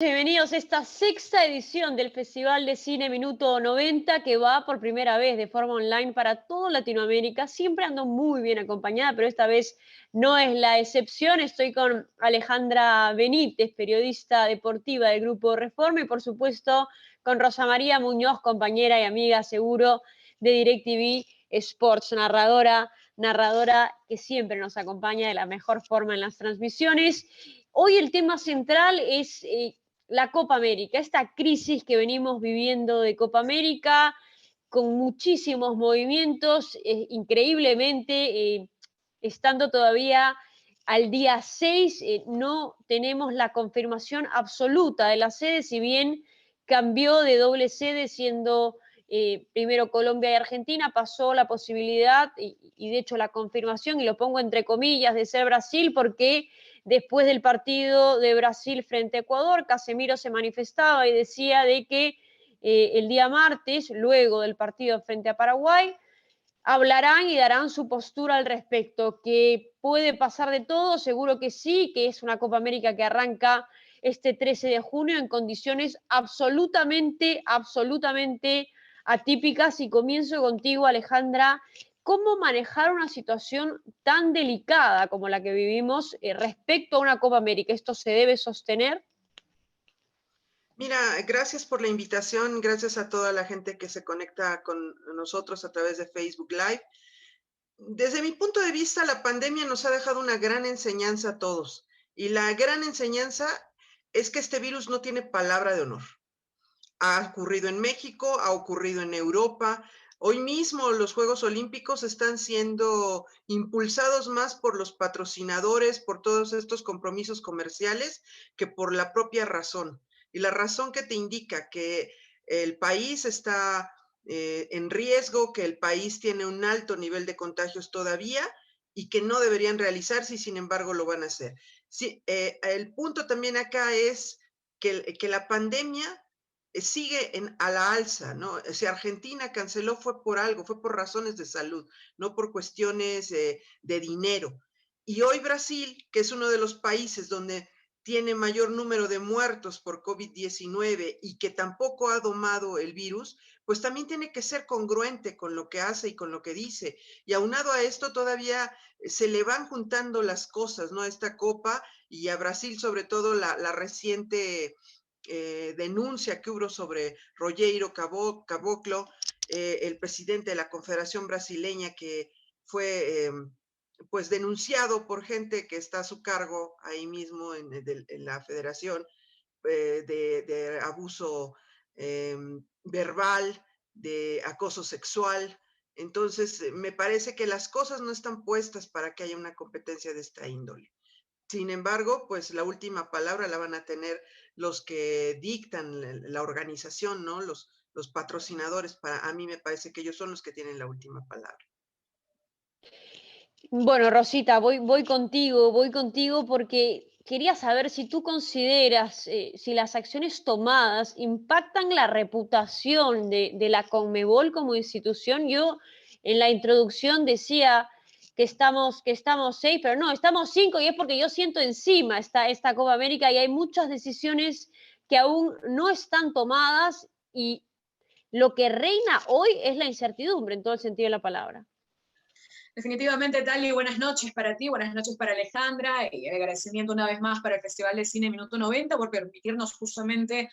Bienvenidos a esta sexta edición del Festival de Cine Minuto 90 que va por primera vez de forma online para toda Latinoamérica. Siempre ando muy bien acompañada, pero esta vez no es la excepción. Estoy con Alejandra Benítez, periodista deportiva del Grupo Reforma, y por supuesto con Rosa María Muñoz, compañera y amiga seguro de DirecTV Sports, narradora que siempre nos acompaña de la mejor forma en las transmisiones. Hoy el tema central es la Copa América, esta crisis que venimos viviendo de Copa América, con muchísimos movimientos, increíblemente, estando todavía al día 6, no tenemos la confirmación absoluta de la sede, si bien cambió de doble sede, siendo primero Colombia y Argentina, pasó la posibilidad y de hecho la confirmación, y lo pongo entre comillas, de ser Brasil, porque después del partido de Brasil frente a Ecuador, Casemiro se manifestaba y decía de que el día martes, luego del partido frente a Paraguay, hablarán y darán su postura al respecto, que puede pasar de todo, seguro que sí, que es una Copa América que arranca este 13 de junio en condiciones absolutamente atípicas. Y comienzo contigo, Alejandra. ¿Cómo manejar una situación tan delicada como la que vivimos respecto a una Copa América? ¿Esto se debe sostener? Mira, gracias por la invitación, gracias a toda la gente que se conecta con nosotros a través de Facebook Live. Desde mi punto de vista, la pandemia nos ha dejado una gran enseñanza a todos, y la gran enseñanza es que este virus no tiene palabra de honor. Ha ocurrido en México, ha ocurrido en Europa. Hoy mismo los Juegos Olímpicos están siendo impulsados más por los patrocinadores, por todos estos compromisos comerciales, que por la propia razón. Y la razón que te indica que el país está en riesgo, que el país tiene un alto nivel de contagios todavía y que no deberían realizarse, y sin embargo lo van a hacer. Sí, el punto también acá es que la pandemia sigue a la alza, ¿no? Si Argentina canceló fue por algo, fue por razones de salud, no por cuestiones de dinero. Y hoy Brasil, que es uno de los países donde tiene mayor número de muertos por COVID-19 y que tampoco ha domado el virus, pues también tiene que ser congruente con lo que hace y con lo que dice. Y aunado a esto, todavía se le van juntando las cosas, ¿no? A esta copa, y a Brasil, sobre todo la reciente denuncia que hubo sobre Rogério Caboclo, el presidente de la Confederación Brasileña, que fue pues denunciado por gente que está a su cargo ahí mismo en la federación, de abuso verbal, de acoso sexual. Entonces, me parece que las cosas no están puestas para que haya una competencia de esta índole. Sin embargo, pues la última palabra la van a tener los que dictan la organización, ¿no? Los patrocinadores. A mí me parece que ellos son los que tienen la última palabra. Bueno, Rosita, voy contigo porque quería saber si tú consideras si las acciones tomadas impactan la reputación de la Conmebol como institución. Yo en la introducción decía que estamos 6, pero no, estamos 5, y es porque yo siento encima esta Copa América, y hay muchas decisiones que aún no están tomadas, y lo que reina hoy es la incertidumbre en todo el sentido de la palabra. Definitivamente, Tali, buenas noches para ti, buenas noches para Alejandra, y agradecimiento una vez más para el Festival de Cine Minuto 90 por permitirnos justamente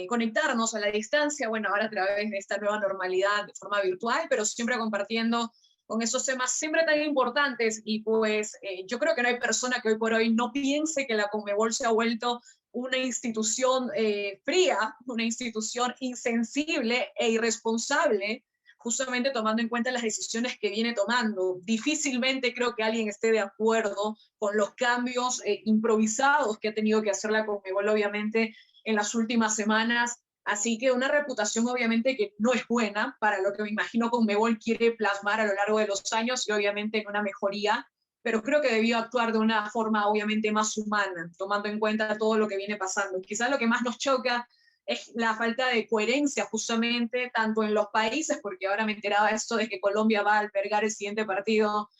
conectarnos a la distancia, bueno, ahora a través de esta nueva normalidad de forma virtual, pero siempre compartiendo con esos temas siempre tan importantes. Y pues yo creo que no hay persona que hoy por hoy no piense que la Conmebol se ha vuelto una institución fría, una institución insensible e irresponsable, justamente tomando en cuenta las decisiones que viene tomando. Difícilmente creo que alguien esté de acuerdo con los cambios improvisados que ha tenido que hacer la Conmebol, obviamente, en las últimas semanas. Así que una reputación, obviamente, que no es buena para lo que me imagino Conmebol quiere plasmar a lo largo de los años, y obviamente en una mejoría, pero creo que debió actuar de una forma obviamente más humana, tomando en cuenta todo lo que viene pasando. Quizás lo que más nos choca es la falta de coherencia justamente tanto en los países, porque ahora me enteraba esto de que Colombia va a albergar el siguiente partido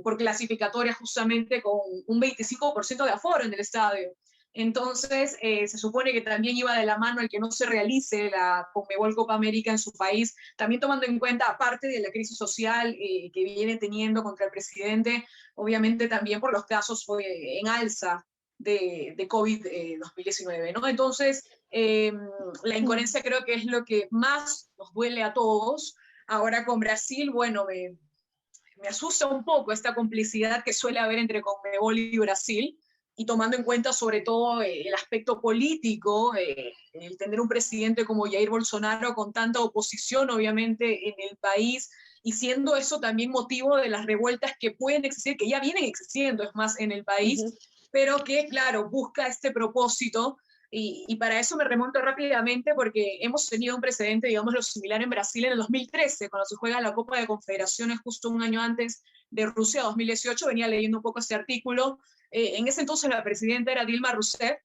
por clasificatoria justamente con un 25% de aforo en el estadio. Entonces, se supone que también iba de la mano el que no se realice la Conmebol Copa América en su país, también tomando en cuenta, aparte de la crisis social que viene teniendo contra el presidente, obviamente también por los casos en alza de COVID 2019, ¿no? Entonces, la incoherencia creo que es lo que más nos duele a todos. Ahora con Brasil, bueno, me asusta un poco esta complicidad que suele haber entre Conmebol y Brasil, y tomando en cuenta sobre todo el aspecto político, el tener un presidente como Jair Bolsonaro con tanta oposición obviamente en el país, y siendo eso también motivo de las revueltas que pueden existir, que ya vienen existiendo, es más, en el país, pero que, claro, busca este propósito. Y para eso me remonto rápidamente porque hemos tenido un precedente, digamos, lo similar en Brasil en el 2013, cuando se juega la Copa de Confederaciones justo un año antes de Rusia 2018. Venía leyendo un poco ese artículo. En ese entonces la presidenta era Dilma Rousseff,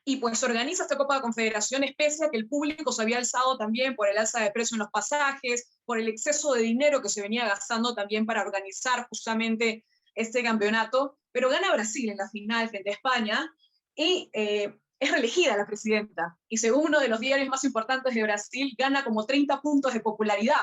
y pues organiza esta Copa de Confederaciones pese a que el público se había alzado también por el alza de precio en los pasajes, por el exceso de dinero que se venía gastando también para organizar justamente este campeonato, pero gana Brasil en la final frente a España, y es reelegida la presidenta, y según uno de los diarios más importantes de Brasil, gana como 30 puntos de popularidad.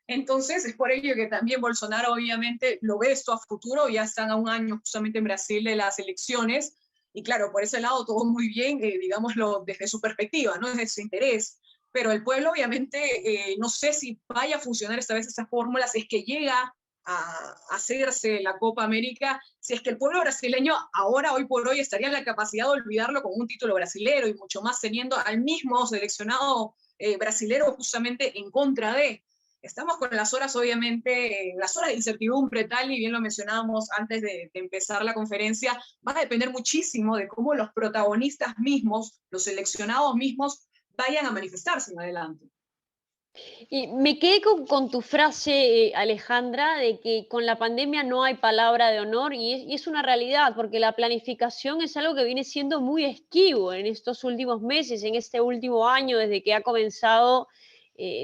Entonces es por ello que también Bolsonaro obviamente lo ve esto a futuro, ya están a un año justamente en Brasil de las elecciones, y claro, por ese lado todo muy bien, digámoslo desde su perspectiva, ¿no? Desde su interés. Pero el pueblo obviamente no sé si vaya a funcionar esta vez esa fórmula, si es que llega a hacerse la Copa América, si es que el pueblo brasileño ahora, hoy por hoy, estaría en la capacidad de olvidarlo con un título brasilero, y mucho más teniendo al mismo seleccionado brasilero justamente en contra de. Estamos con las horas, obviamente, las horas de incertidumbre, tal y bien lo mencionábamos antes de empezar la conferencia. Va a depender muchísimo de cómo los protagonistas mismos, los seleccionados mismos, vayan a manifestarse en adelante. Y me quedé con tu frase, Alejandra, de que con la pandemia no hay palabra de honor, y es una realidad, porque la planificación es algo que viene siendo muy esquivo en estos últimos meses, en este último año, desde que ha comenzado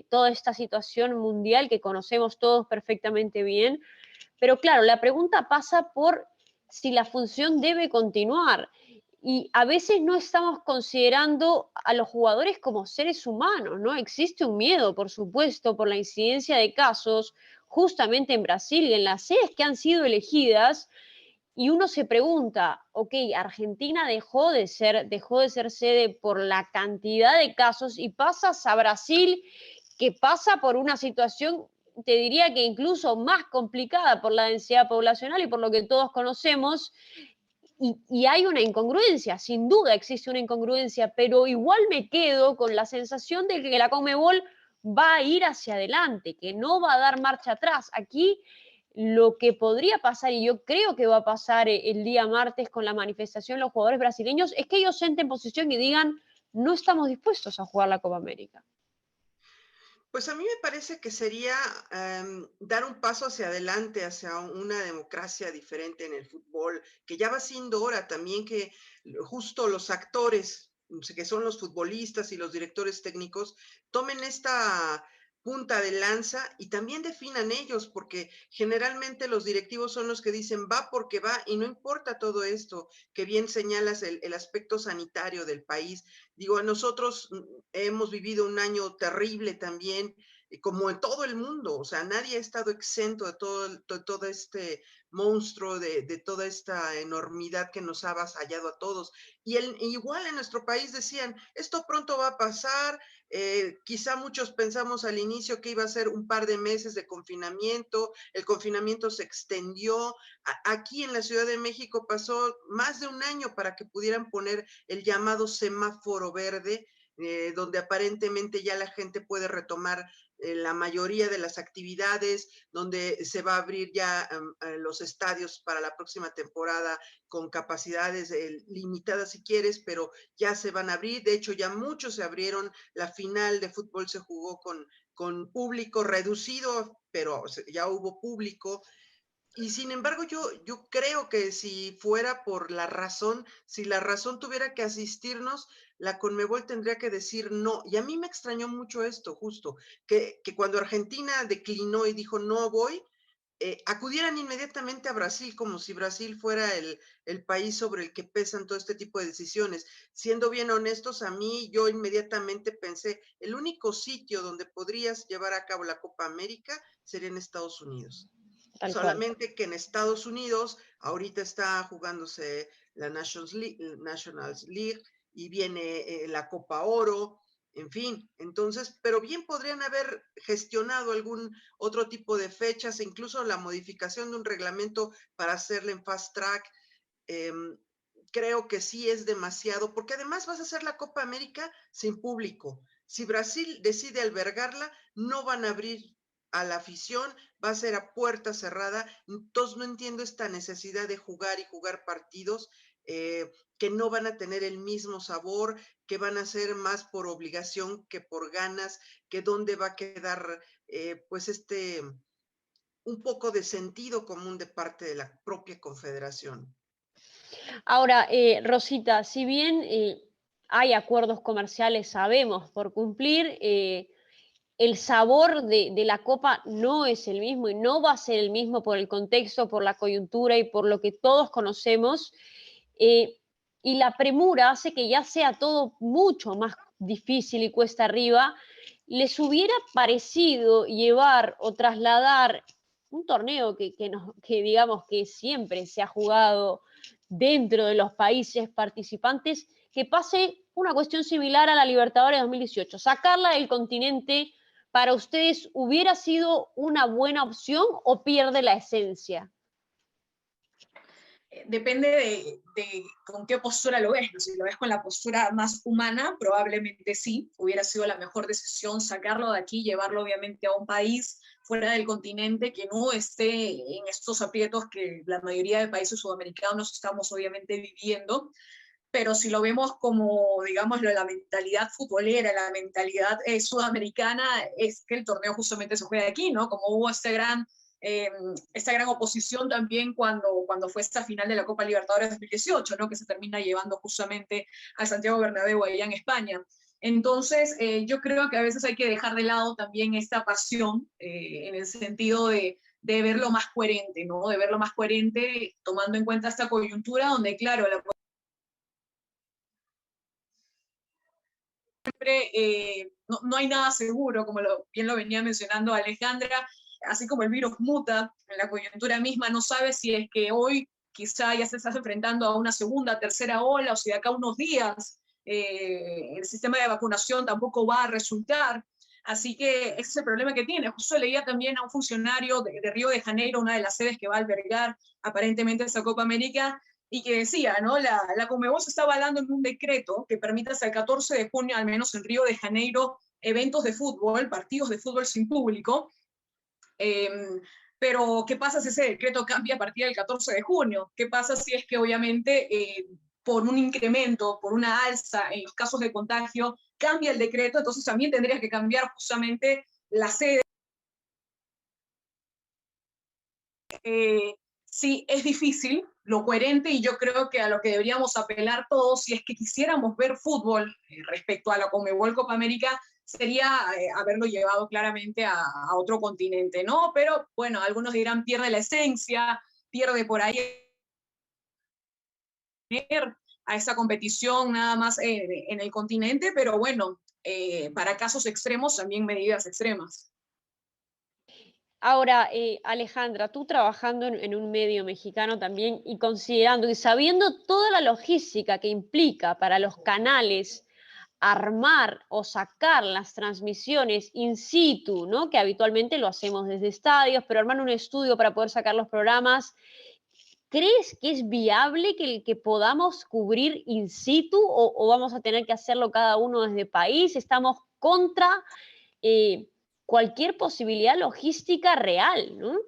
toda esta situación mundial que conocemos todos perfectamente bien. Pero claro, la pregunta pasa por si la función debe continuar. Y a veces no estamos considerando a los jugadores como seres humanos, ¿no? Existe un miedo, por supuesto, por la incidencia de casos, justamente en Brasil y en las sedes que han sido elegidas, y uno se pregunta, ok, Argentina dejó de ser sede por la cantidad de casos, y pasas a Brasil, que pasa por una situación, te diría que incluso más complicada por la densidad poblacional y por lo que todos conocemos, y hay una incongruencia, sin duda existe una incongruencia, pero igual me quedo con la sensación de que la Conmebol va a ir hacia adelante, que no va a dar marcha atrás. Aquí lo que podría pasar, y yo creo que va a pasar el día martes con la manifestación de los jugadores brasileños, es que ellos sienten posición y digan, no estamos dispuestos a jugar la Copa América. Pues a mí me parece que sería dar un paso hacia adelante, hacia una democracia diferente en el fútbol, que ya va siendo hora también que justo los actores, que son los futbolistas y los directores técnicos, tomen esta punta de lanza y también definan ellos, porque generalmente los directivos son los que dicen va porque va, y no importa todo esto, que bien señalas el aspecto sanitario del país. Digo, nosotros hemos vivido un año terrible también, como en todo el mundo, o sea, nadie ha estado exento de todo este monstruo, de toda esta enormidad que nos ha avasallado a todos. Y igual en nuestro país decían, esto pronto va a pasar, quizá muchos pensamos al inicio que iba a ser un par de meses de confinamiento, el confinamiento se extendió, aquí en la Ciudad de México pasó más de un año para que pudieran poner el llamado semáforo verde, donde aparentemente ya la gente puede retomar la mayoría de las actividades, donde se va a abrir ya los estadios para la próxima temporada con capacidades limitadas si quieres, pero ya se van a abrir. De hecho, ya muchos se abrieron. La final de fútbol se jugó con público reducido, pero ya hubo público. Y sin embargo, yo creo que si fuera por la razón, si la razón tuviera que asistirnos, la Conmebol tendría que decir no. Y a mí me extrañó mucho esto, justo, que cuando Argentina declinó y dijo no voy, acudieran inmediatamente a Brasil como si Brasil fuera el país sobre el que pesan todo este tipo de decisiones. Siendo bien honestos, a mí yo inmediatamente pensé, el único sitio donde podrías llevar a cabo la Copa América sería en Estados Unidos. Tal cual. Solamente que en Estados Unidos ahorita está jugándose la Nationals League y viene la Copa Oro, en fin, entonces, pero bien podrían haber gestionado algún otro tipo de fechas, e incluso la modificación de un reglamento para hacerle en fast track. Eh, Creo que sí es demasiado, porque además vas a hacer la Copa América sin público. Si Brasil decide albergarla, no van a abrir a la afición, va a ser a puerta cerrada. Entonces no entiendo esta necesidad de jugar y jugar partidos que no van a tener el mismo sabor, que van a ser más por obligación que por ganas, que dónde va a quedar pues un poco de sentido común de parte de la propia confederación. Ahora, Rosita, si bien hay acuerdos comerciales, sabemos, por cumplir, el sabor de la copa no es el mismo y no va a ser el mismo por el contexto, por la coyuntura y por lo que todos conocemos. eh, y la premura hace que ya sea todo mucho más difícil y cuesta arriba. ¿Les hubiera parecido llevar o trasladar un torneo que digamos que siempre se ha jugado dentro de los países participantes, que pase una cuestión similar a la Libertadores 2018, sacarla del continente? ¿Para ustedes hubiera sido una buena opción o pierde la esencia? Depende de con qué postura lo ves, ¿no? Si lo ves con la postura más humana, probablemente sí, hubiera sido la mejor decisión sacarlo de aquí, llevarlo obviamente a un país fuera del continente que no esté en estos aprietos que la mayoría de países sudamericanos estamos obviamente viviendo. Pero si lo vemos como, digamos, la mentalidad futbolera, la mentalidad sudamericana, es que el torneo justamente se juega aquí, ¿no? Como hubo esta gran oposición también cuando fue esta final de la Copa Libertadores 2018, ¿no? Que se termina llevando justamente a Santiago Bernabéu allá en España. Entonces, yo creo que a veces hay que dejar de lado también esta pasión en el sentido de verlo más coherente, ¿no? De verlo más coherente tomando en cuenta esta coyuntura donde, claro, la no hay nada seguro, como bien lo venía mencionando Alejandra, así como el virus muta en la coyuntura misma, no sabes si es que hoy quizá ya se estás enfrentando a una segunda, tercera ola, o si de acá a unos días el sistema de vacunación tampoco va a resultar. Así que ese es el problema que tiene. Justo leía también a un funcionario de Río de Janeiro, una de las sedes que va a albergar aparentemente esa Copa América, y que decía, ¿no? La Conmebol se está avalando en un decreto que permite hasta el 14 de junio, al menos en Río de Janeiro, eventos de fútbol, partidos de fútbol sin público. Eh, pero, ¿qué pasa si ese decreto cambia a partir del 14 de junio? ¿Qué pasa si es que obviamente por un incremento, por una alza en los casos de contagio, cambia el decreto? Entonces también tendrías que cambiar justamente la sede. Sí, es difícil, lo coherente, y yo creo que a lo que deberíamos apelar todos, si es que quisiéramos ver fútbol respecto a la Conmebol Copa América, sería haberlo llevado claramente a otro continente, ¿no? Pero bueno, algunos dirán pierde la esencia, pierde por ahí a esa competición nada más en el continente, pero bueno, para casos extremos también medidas extremas. Ahora, Alejandra, tú trabajando en un medio mexicano también y considerando y sabiendo toda la logística que implica para los canales armar o sacar las transmisiones in situ, ¿no? Que habitualmente lo hacemos desde estadios, pero armar un estudio para poder sacar los programas. ¿Crees que es viable que podamos cubrir in situ o vamos a tener que hacerlo cada uno desde país? ¿Estamos contra cualquier posibilidad logística real, ¿no?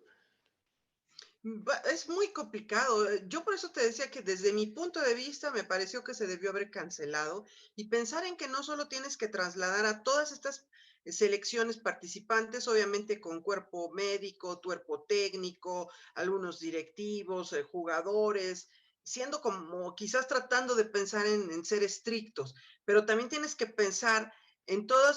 Es muy complicado. Yo por eso te decía que desde mi punto de vista me pareció que se debió haber cancelado y pensar en que no solo tienes que trasladar a todas estas selecciones participantes, obviamente con cuerpo médico, cuerpo técnico, algunos directivos, jugadores, siendo como quizás tratando de pensar en ser estrictos, pero también tienes que pensar en todo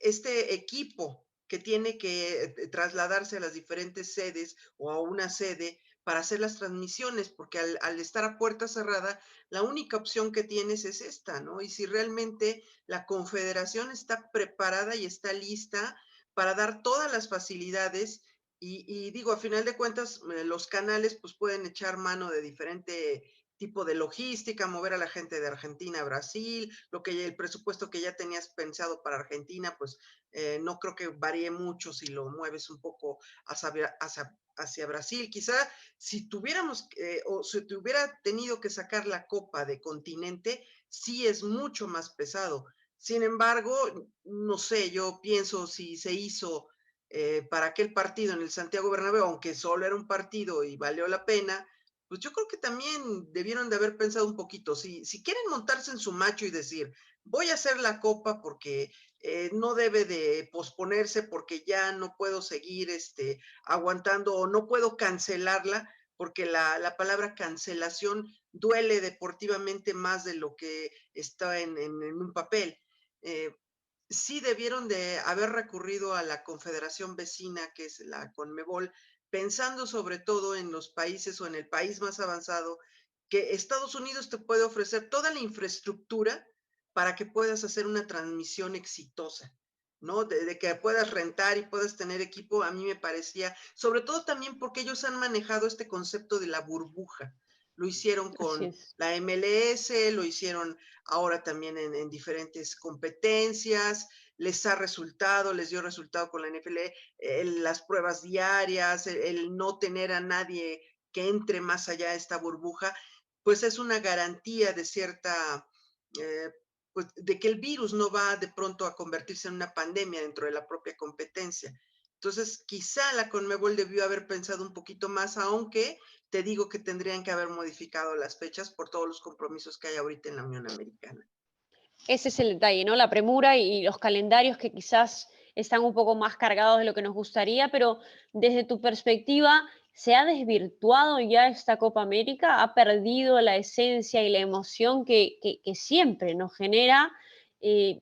este equipo que tiene que trasladarse a las diferentes sedes o a una sede para hacer las transmisiones, porque al estar a puerta cerrada, la única opción que tienes es esta, ¿no? Y si realmente la Confederación está preparada y está lista para dar todas las facilidades, y digo, a final de cuentas, los canales pues pueden echar mano de diferente tipo de logística, mover a la gente de Argentina a Brasil, el presupuesto que ya tenías pensado para Argentina, pues no creo que varíe mucho si lo mueves un poco hacia Brasil. Quizá si tuviéramos o si te hubiera tenido que sacar la copa de continente, sí es mucho más pesado. Sin embargo, no sé, yo pienso si se hizo para aquel partido en el Santiago Bernabéu, aunque solo era un partido y valió la pena, pues yo creo que también debieron de haber pensado un poquito. Si quieren montarse en su macho y decir, voy a hacer la copa porque no debe de posponerse, porque ya no puedo seguir aguantando o no puedo cancelarla, porque la palabra cancelación duele deportivamente más de lo que está en un papel. Eh, sí debieron de haber recurrido a la confederación vecina, que es la CONMEBOL, pensando sobre todo en los países o en el país más avanzado, que Estados Unidos te puede ofrecer toda la infraestructura para que puedas hacer una transmisión exitosa, ¿no? De que puedas rentar y puedas tener equipo, a mí me parecía, sobre todo también porque ellos han manejado este concepto de la burbuja. Lo hicieron Así con es. la MLS, lo hicieron ahora también en diferentes competencias, les ha resultado, les dio resultado con la NFL, las pruebas diarias, el no tener a nadie que entre más allá de esta burbuja, pues es una garantía de cierta, eh, pues de que el virus no va de pronto a convertirse en una pandemia dentro de la propia competencia. Entonces, quizá la CONMEBOL debió haber pensado un poquito más, aunque te digo que tendrían que haber modificado las fechas por todos los compromisos que hay ahorita en la Unión Americana. Ese es el detalle, ¿no? La premura y los calendarios que quizás están un poco más cargados de lo que nos gustaría, pero desde tu perspectiva, ¿se ha desvirtuado ya esta Copa América? ¿Ha perdido la esencia y la emoción que siempre nos genera? Eh,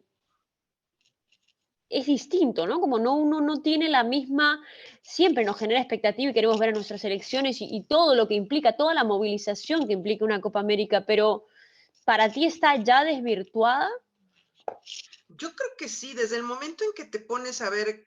es distinto, ¿no? Como no, uno no tiene la misma, siempre nos genera expectativa y queremos ver a nuestras selecciones y todo lo que implica, toda la movilización que implica una Copa América, pero ¿para ti está ya desvirtuada? Yo creo que sí, desde el momento en que te pones a ver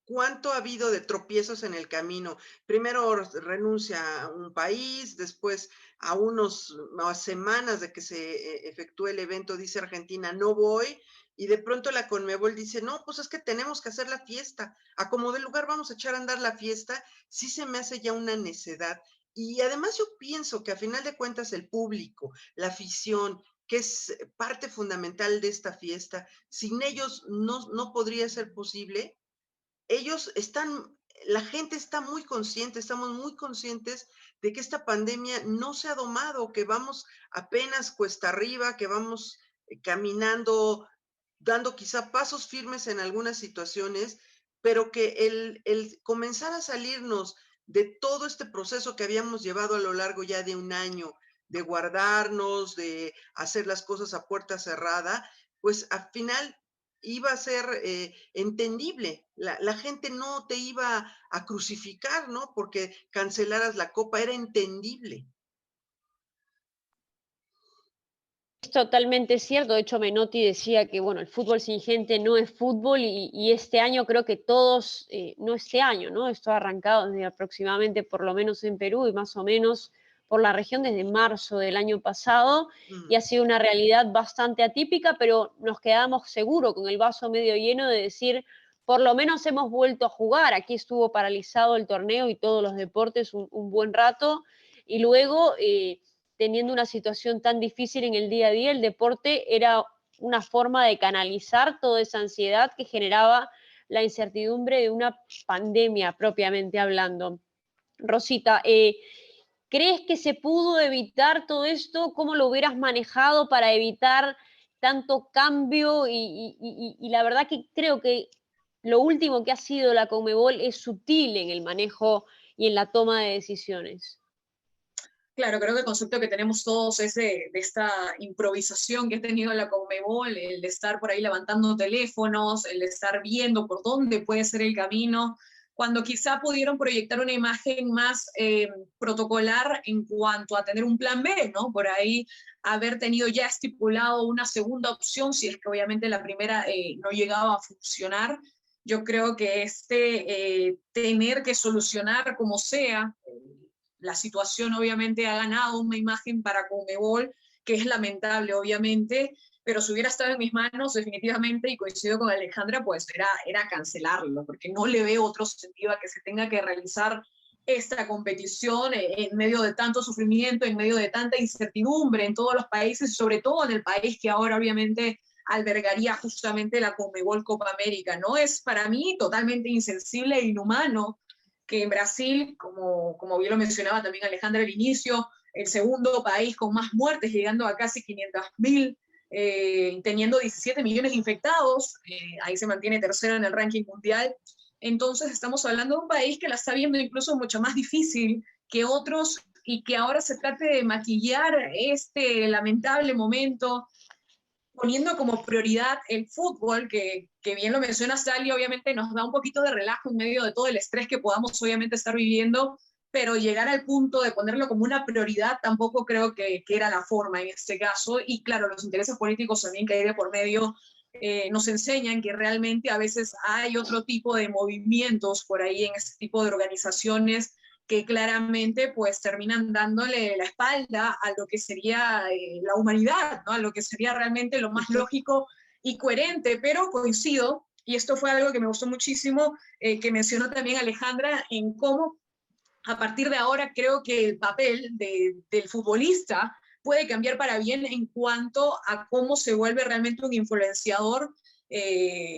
cuánto ha habido de tropiezos en el camino. Primero renuncia a un país, después a semanas de que se efectúe el evento, dice Argentina, no voy, y de pronto la Conmebol dice, no, pues es que tenemos que hacer la fiesta, a como de lugar vamos a echar a andar la fiesta, sí se me hace ya una necedad. Y además yo pienso que a final de cuentas el público, la afición, que es parte fundamental de esta fiesta, sin ellos no podría ser posible. Ellos están, la gente está muy consciente, estamos muy conscientes de que esta pandemia no se ha domado, que vamos apenas cuesta arriba, que vamos caminando, dando quizá pasos firmes en algunas situaciones, pero que el comenzar a salirnos de todo este proceso que habíamos llevado a lo largo ya de un año, de guardarnos, de hacer las cosas a puerta cerrada, pues al final iba a ser entendible. La gente no te iba a crucificar, ¿no? Porque cancelaras la copa, era entendible. Es totalmente cierto. De hecho, Menotti decía que, bueno, el fútbol sin gente no es fútbol y este año creo que todos, no este año, ¿no? Esto ha arrancado desde aproximadamente, por lo menos en Perú y más o menos por la región desde marzo del año pasado y Mm. ha sido una realidad bastante atípica, pero nos quedamos seguros con el vaso medio lleno de decir, por lo menos hemos vuelto a jugar. Aquí estuvo paralizado el torneo y todos los deportes un buen rato y luego... teniendo una situación tan difícil en el día a día, el deporte era una forma de canalizar toda esa ansiedad que generaba la incertidumbre de una pandemia propiamente hablando. Rosita, ¿crees que se pudo evitar todo esto? ¿Cómo lo hubieras manejado para evitar tanto cambio? Y la verdad que creo que lo último que ha sido la Conmebol es sutil en el manejo y en la toma de decisiones. Claro, creo que el concepto que tenemos todos es de esta improvisación que ha tenido la Conmebol, el de estar por ahí levantando teléfonos, el de estar viendo por dónde puede ser el camino, cuando quizá pudieron proyectar una imagen más protocolar en cuanto a tener un plan B, ¿no? Por ahí haber tenido ya estipulado una segunda opción, si es que obviamente la primera no llegaba a funcionar. Yo creo que tener que solucionar como sea la situación obviamente ha ganado una imagen para Conmebol que es lamentable obviamente, pero si hubiera estado en mis manos definitivamente, y coincido con Alejandra, pues era cancelarlo, porque no le veo otro sentido a que se tenga que realizar esta competición en medio de tanto sufrimiento, en medio de tanta incertidumbre en todos los países, sobre todo en el país que ahora obviamente albergaría justamente la Conmebol Copa América, ¿no? Es para mí totalmente insensible e inhumano que en Brasil, como bien lo mencionaba también Alejandra al inicio, el segundo país con más muertes, llegando a casi 500.000, teniendo 17 millones de infectados, ahí se mantiene tercero en el ranking mundial. Entonces estamos hablando de un país que la está viendo incluso mucho más difícil que otros y que ahora se trate de maquillar este lamentable momento poniendo como prioridad el fútbol, que bien lo menciona Sally, obviamente nos da un poquito de relajo en medio de todo el estrés que podamos obviamente estar viviendo, pero llegar al punto de ponerlo como una prioridad tampoco creo que era la forma en este caso. Y claro, los intereses políticos también que hay de por medio nos enseñan que realmente a veces hay otro tipo de movimientos por ahí en este tipo de organizaciones que claramente pues terminan dándole la espalda a lo que sería la humanidad, ¿no? A lo que sería realmente lo más lógico y coherente, pero coincido, y esto fue algo que me gustó muchísimo, que mencionó también Alejandra, en cómo a partir de ahora creo que el papel del futbolista puede cambiar para bien en cuanto a cómo se vuelve realmente un influenciador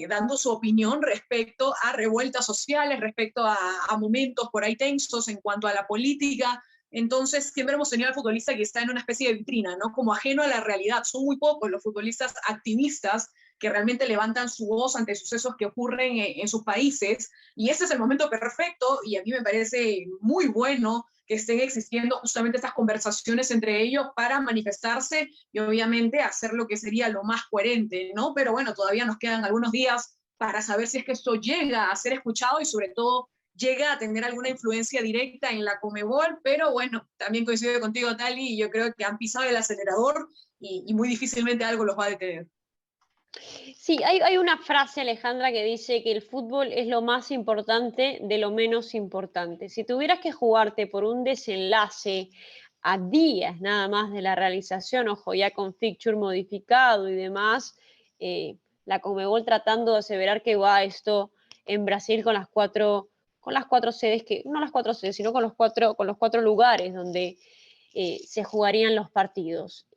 dando su opinión respecto a revueltas sociales, respecto a momentos por ahí tensos en cuanto a la política. Entonces, siempre hemos tenido al futbolista que está en una especie de vitrina, ¿no? Como ajeno a la realidad. Son muy pocos los futbolistas activistas que realmente levantan su voz ante sucesos que ocurren en sus países. Y ese es el momento perfecto y a mí me parece muy bueno que estén existiendo justamente estas conversaciones entre ellos para manifestarse y obviamente hacer lo que sería lo más coherente, ¿no? Pero bueno, todavía nos quedan algunos días para saber si es que esto llega a ser escuchado y sobre todo llega a tener alguna influencia directa en la Conmebol, pero bueno, también coincido contigo, Tali, y yo creo que han pisado el acelerador y muy difícilmente algo los va a detener. Sí, hay una frase, Alejandra, que dice que el fútbol es lo más importante de lo menos importante. Si tuvieras que jugarte por un desenlace a días nada más de la realización, ojo, ya con fixture modificado y demás, la Conmebol tratando de aseverar que va esto en Brasil con las cuatro sedes, que, no las cuatro sedes, sino con los cuatro lugares donde se jugarían los partidos.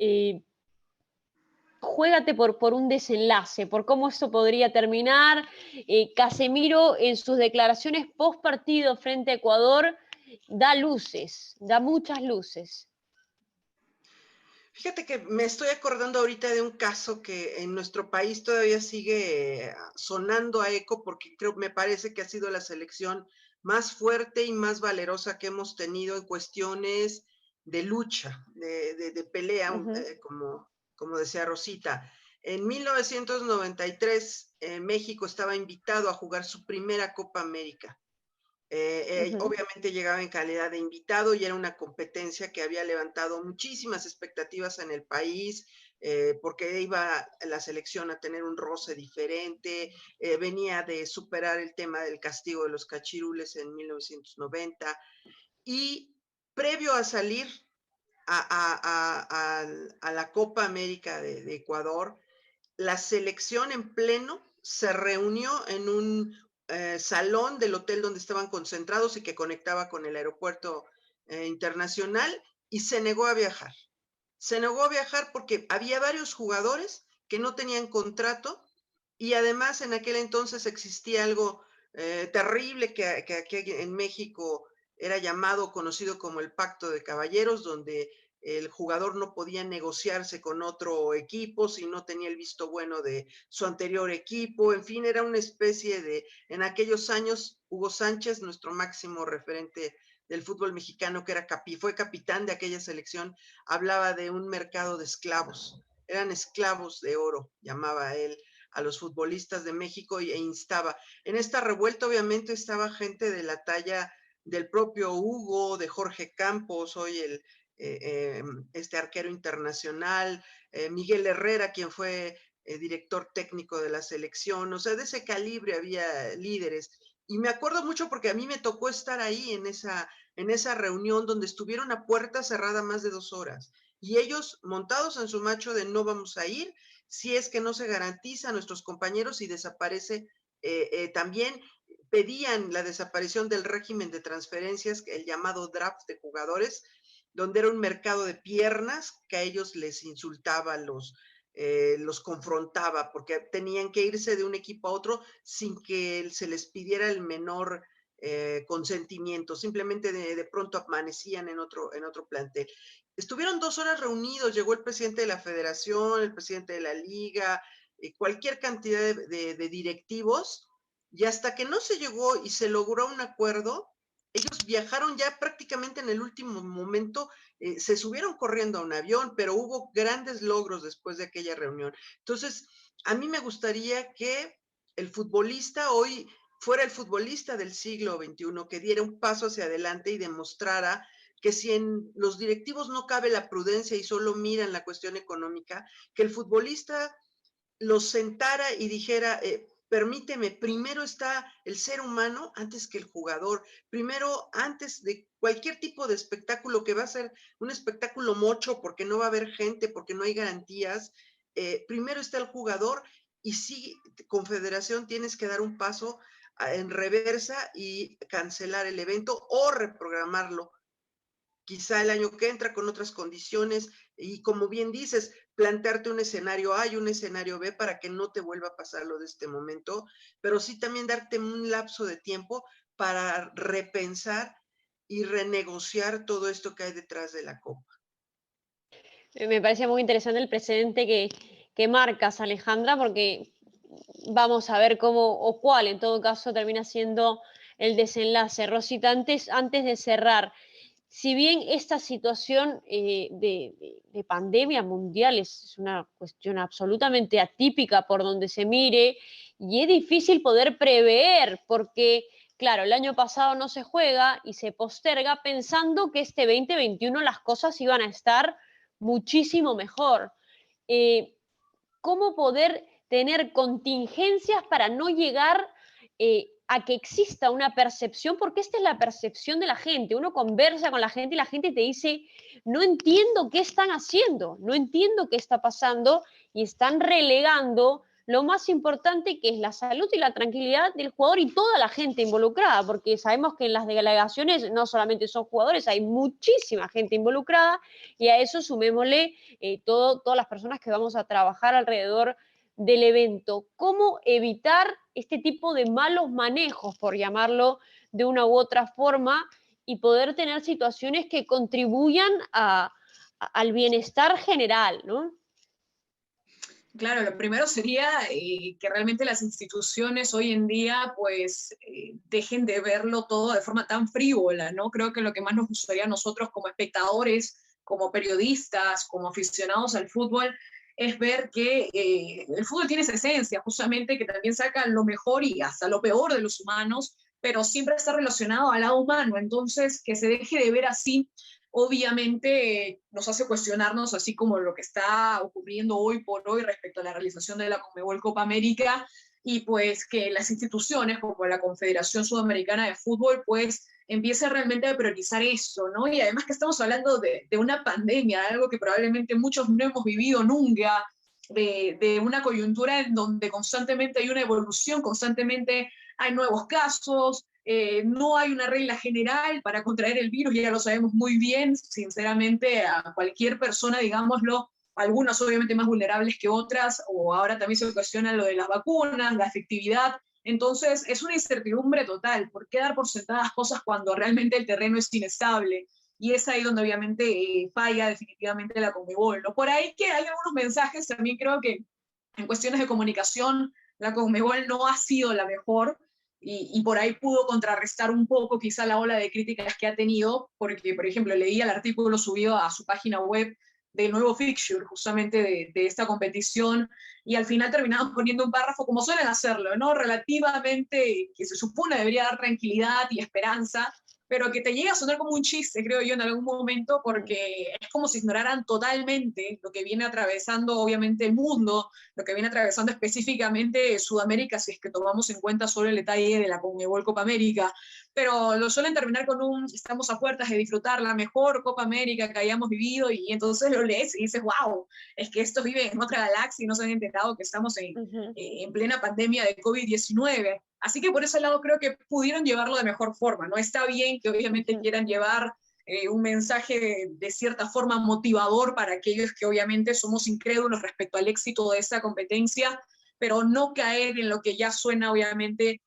Juégate por un desenlace, por cómo esto podría terminar. Casemiro en sus declaraciones post partido frente a Ecuador da luces, da muchas luces. Fíjate que me estoy acordando ahorita de un caso que en nuestro país todavía sigue sonando a eco porque me parece que ha sido la selección más fuerte y más valerosa que hemos tenido en cuestiones de lucha, de pelea, como decía Rosita. En 1993, México estaba invitado a jugar su primera Copa América. Obviamente llegaba en calidad de invitado y era una competencia que había levantado muchísimas expectativas en el país, porque iba la selección a tener un roce diferente, venía de superar el tema del castigo de los cachirules en 1990 y previo a salir a la Copa América de Ecuador, la selección en pleno se reunió en un salón del hotel donde estaban concentrados y que conectaba con el aeropuerto internacional y se negó a viajar. Se negó a viajar porque había varios jugadores que no tenían contrato y además en aquel entonces existía algo terrible que aquí en México era llamado, conocido como el Pacto de Caballeros, donde el jugador no podía negociarse con otro equipo si no tenía el visto bueno de su anterior equipo. En fin, era una especie de, en aquellos años, Hugo Sánchez, nuestro máximo referente del fútbol mexicano, que era fue capitán de aquella selección, hablaba de un mercado de esclavos. Eran esclavos de oro, llamaba él a los futbolistas de México e instaba. En esta revuelta obviamente estaba gente de la talla del propio Hugo, de Jorge Campos, hoy este arquero internacional, Miguel Herrera, quien fue director técnico de la selección, o sea, de ese calibre había líderes. Y me acuerdo mucho porque a mí me tocó estar ahí en esa reunión donde estuvieron a puerta cerrada más de 2 horas. Y ellos montados en su macho de no vamos a ir si es que no se garantiza a nuestros compañeros y desaparece. También pedían la desaparición del régimen de transferencias, el llamado draft de jugadores, donde era un mercado de piernas que a ellos les insultaba, los confrontaba, porque tenían que irse de un equipo a otro sin que se les pidiera el menor consentimiento, simplemente de pronto amanecían en otro plantel. Estuvieron 2 horas reunidos, llegó el presidente de la federación, el presidente de la liga, cualquier cantidad de directivos, y hasta que no se llegó y se logró un acuerdo, ellos viajaron ya prácticamente en el último momento, se subieron corriendo a un avión, pero hubo grandes logros después de aquella reunión. Entonces, a mí me gustaría que el futbolista hoy fuera el futbolista del siglo XXI, que diera un paso hacia adelante y demostrara que si en los directivos no cabe la prudencia y solo miran la cuestión económica, que el futbolista los sentara y dijera, permíteme, primero está el ser humano antes que el jugador, primero antes de cualquier tipo de espectáculo que va a ser un espectáculo mocho porque no va a haber gente, porque no hay garantías, primero está el jugador y sí, Confederación, tienes que dar un paso en reversa y cancelar el evento o reprogramarlo quizá el año que entra con otras condiciones y como bien dices, plantearte un escenario A y un escenario B para que no te vuelva a pasar lo de este momento, pero sí también darte un lapso de tiempo para repensar y renegociar todo esto que hay detrás de la Copa. Me parece muy interesante el precedente que marcas, Alejandra, porque vamos a ver cómo o cuál en todo caso termina siendo el desenlace. Rosita, antes de cerrar, si bien esta situación de pandemia mundial es una cuestión absolutamente atípica por donde se mire y es difícil poder prever porque, claro, el año pasado no se juega y se posterga pensando que este 2021 las cosas iban a estar muchísimo mejor. Eh, ¿Cómo poder tener contingencias para no llegar a que exista una percepción? Porque esta es la percepción de la gente. Uno conversa con la gente y la gente te dice, no entiendo qué están haciendo, no entiendo qué está pasando y están relegando lo más importante que es la salud y la tranquilidad del jugador y toda la gente involucrada, porque sabemos que en las delegaciones no solamente son jugadores, hay muchísima gente involucrada y a eso sumémosle todas las personas que vamos a trabajar alrededor del evento. ¿Cómo evitar este tipo de malos manejos, por llamarlo de una u otra forma, y poder tener situaciones que contribuyan al bienestar general, ¿no? Claro, lo primero sería que realmente las instituciones hoy en día pues dejen de verlo todo de forma tan frívola, ¿no? Creo que lo que más nos gustaría a nosotros como espectadores, como periodistas, como aficionados al fútbol, es ver que el fútbol tiene esa esencia, justamente que también saca lo mejor y hasta lo peor de los humanos, pero siempre está relacionado al lado humano, entonces que se deje de ver así obviamente nos hace cuestionarnos, así como lo que está ocurriendo hoy por hoy respecto a la realización de la Conmebol Copa América, y pues que las instituciones como la Confederación Sudamericana de Fútbol pues empiece realmente a priorizar eso, ¿no? Y además que estamos hablando de una pandemia, algo que probablemente muchos no hemos vivido nunca, de una coyuntura en donde constantemente hay una evolución, constantemente hay nuevos casos, no hay una regla general para contraer el virus, ya lo sabemos muy bien, sinceramente, a cualquier persona, digámoslo, algunas obviamente más vulnerables que otras, o ahora también se cuestiona lo de las vacunas, la efectividad, entonces es una incertidumbre total. ¿Por qué dar por sentadas cosas cuando realmente el terreno es inestable? Y es ahí donde obviamente falla definitivamente la Conmebol, ¿no? Por ahí que hay algunos mensajes, también creo que en cuestiones de comunicación la Conmebol no ha sido la mejor, y por ahí pudo contrarrestar un poco quizá la ola de críticas que ha tenido, porque, por ejemplo, leí el artículo subido a su página web del nuevo fixture, justamente de esta competición, y al final terminaban poniendo un párrafo, como suelen hacerlo, ¿no? Relativamente, que se supone debería dar tranquilidad y esperanza, pero que te llega a sonar como un chiste, creo yo, en algún momento, porque es como si ignoraran totalmente lo que viene atravesando, obviamente, el mundo, lo que viene atravesando específicamente Sudamérica, si es que tomamos en cuenta solo el detalle de la Conmebol Copa América, pero lo suelen terminar con un, estamos a puertas de disfrutar la mejor Copa América que hayamos vivido, y entonces lo lees y dices, wow, es que estos viven en otra galaxia y no se han enterado que estamos en plena pandemia de COVID-19. Así que por ese lado creo que pudieron llevarlo de mejor forma, ¿no? Está bien que obviamente quieran llevar un mensaje de cierta forma motivador para aquellos que obviamente somos incrédulos respecto al éxito de esa competencia, pero no caer en lo que ya suena obviamente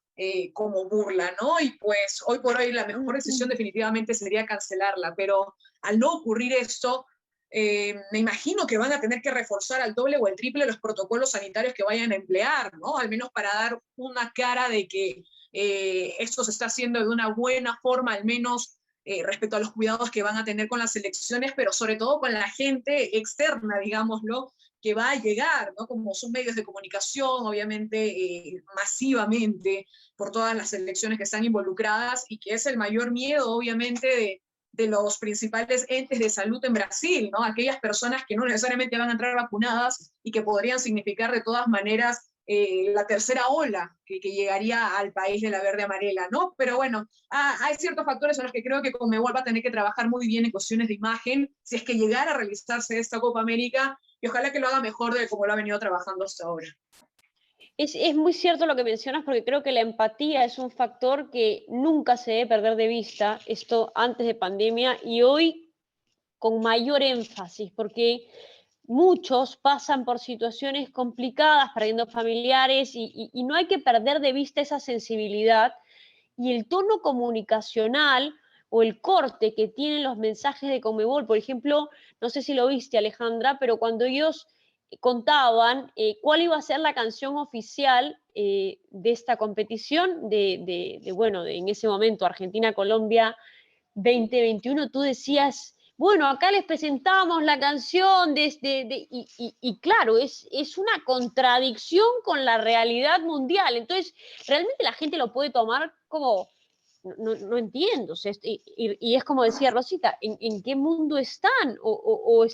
como burla, ¿no? Y pues hoy por hoy la mejor decisión definitivamente sería cancelarla, pero al no ocurrir esto, me imagino que van a tener que reforzar al doble o el triple los protocolos sanitarios que vayan a emplear, ¿no? Al menos para dar una cara de que esto se está haciendo de una buena forma, al menos respecto a los cuidados que van a tener con las elecciones, pero sobre todo con la gente externa, digámoslo, que va a llegar, ¿no? Como son medios de comunicación, obviamente, masivamente, por todas las elecciones que están involucradas, y que es el mayor miedo, obviamente, de los principales entes de salud en Brasil, ¿no? Aquellas personas que no necesariamente van a entrar vacunadas y que podrían significar de todas maneras la tercera ola que llegaría al país de la verde amarela, ¿no? Pero bueno, hay ciertos factores en los que creo que Conmebol va a tener que trabajar muy bien en cuestiones de imagen, si es que llegara a realizarse esta Copa América, y ojalá que lo haga mejor de como lo ha venido trabajando hasta ahora. Es muy cierto lo que mencionas porque creo que la empatía es un factor que nunca se debe perder de vista, esto antes de pandemia y hoy con mayor énfasis, porque muchos pasan por situaciones complicadas, perdiendo familiares y no hay que perder de vista esa sensibilidad y el tono comunicacional o el corte que tienen los mensajes de Conmebol. Por ejemplo, no sé si lo viste, Alejandra, pero cuando ellos contaban cuál iba a ser la canción oficial de esta competición, bueno, en ese momento Argentina-Colombia 2021, tú decías, bueno, acá les presentamos la canción y claro, es una contradicción con la realidad mundial. Entonces, realmente la gente lo puede tomar como, no entiendo, o sea, y es como decía Rosita, ¿en qué mundo están? O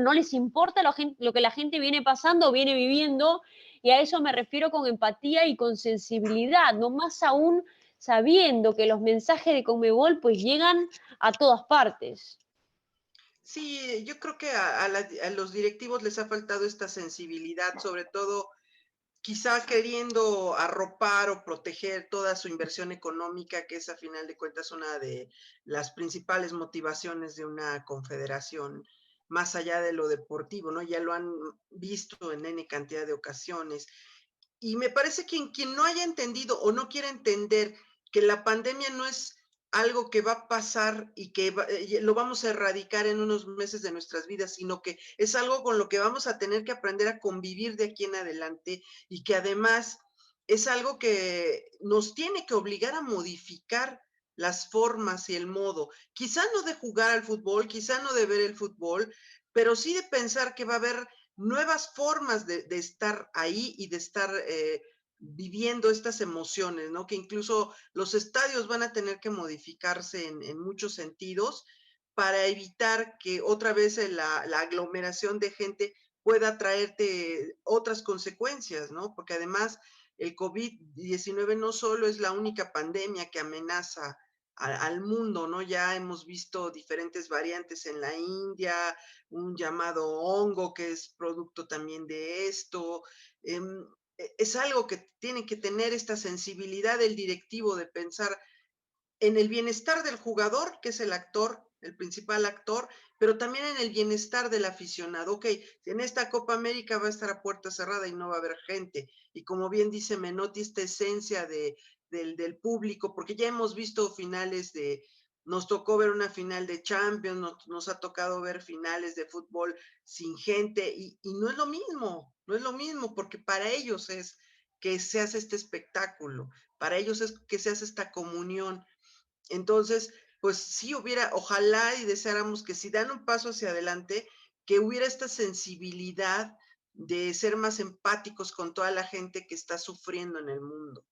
no les importa lo que la gente viene pasando o viene viviendo, y a eso me refiero con empatía y con sensibilidad, no más aún sabiendo que los mensajes de Conmebol pues llegan a todas partes. Sí, yo creo que a los directivos les ha faltado esta sensibilidad, sobre todo quizá queriendo arropar o proteger toda su inversión económica, que es a final de cuentas una de las principales motivaciones de una confederación, más allá de lo deportivo, ¿no? Ya lo han visto en N cantidad de ocasiones. Y me parece que quien no haya entendido o no quiera entender que la pandemia no es algo que va a pasar y que lo vamos a erradicar en unos meses de nuestras vidas, sino que es algo con lo que vamos a tener que aprender a convivir de aquí en adelante y que además es algo que nos tiene que obligar a modificar las formas y el modo, quizá no de jugar al fútbol, quizá no de ver el fútbol, pero sí de pensar que va a haber nuevas formas de estar ahí y de estar viviendo estas emociones, ¿no? Que incluso los estadios van a tener que modificarse en muchos sentidos para evitar que otra vez la aglomeración de gente pueda traerte otras consecuencias, ¿no? Porque además el COVID-19 no solo es la única pandemia que amenaza al mundo, ¿no? Ya hemos visto diferentes variantes en la India, un llamado hongo que es producto también de esto. Es algo que tiene que tener esta sensibilidad del directivo de pensar en el bienestar del jugador, que es el actor, el principal actor, pero también en el bienestar del aficionado. Ok, en esta Copa América va a estar a puerta cerrada y no va a haber gente. Y como bien dice Menotti, esta esencia del público, porque ya hemos visto finales nos tocó ver una final de Champions, nos ha tocado ver finales de fútbol sin gente, y no es lo mismo, no es lo mismo, porque para ellos es que se hace este espectáculo, para ellos es que se hace esta comunión. Entonces, pues sí ojalá y deseáramos que si dan un paso hacia adelante, que hubiera esta sensibilidad de ser más empáticos con toda la gente que está sufriendo en el mundo.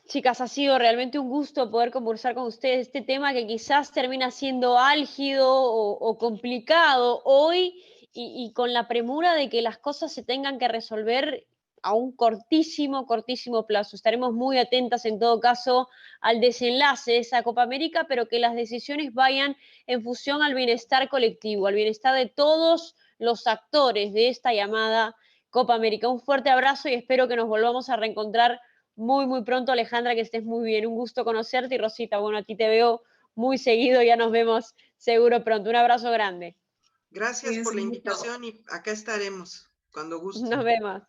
Chicas, ha sido realmente un gusto poder conversar con ustedes este tema que quizás termina siendo álgido o complicado hoy y con la premura de que las cosas se tengan que resolver a un cortísimo, cortísimo plazo. Estaremos muy atentas en todo caso al desenlace de esa Copa América, pero que las decisiones vayan en función al bienestar colectivo, al bienestar de todos los actores de esta llamada Copa América. Un fuerte abrazo y espero que nos volvamos a reencontrar muy, muy pronto, Alejandra, que estés muy bien. Un gusto conocerte y Rosita, bueno, a ti te veo muy seguido, ya nos vemos seguro pronto. Un abrazo grande. Gracias por Cuídense la mucho. invitación y acá estaremos cuando Nos gusten. vemos.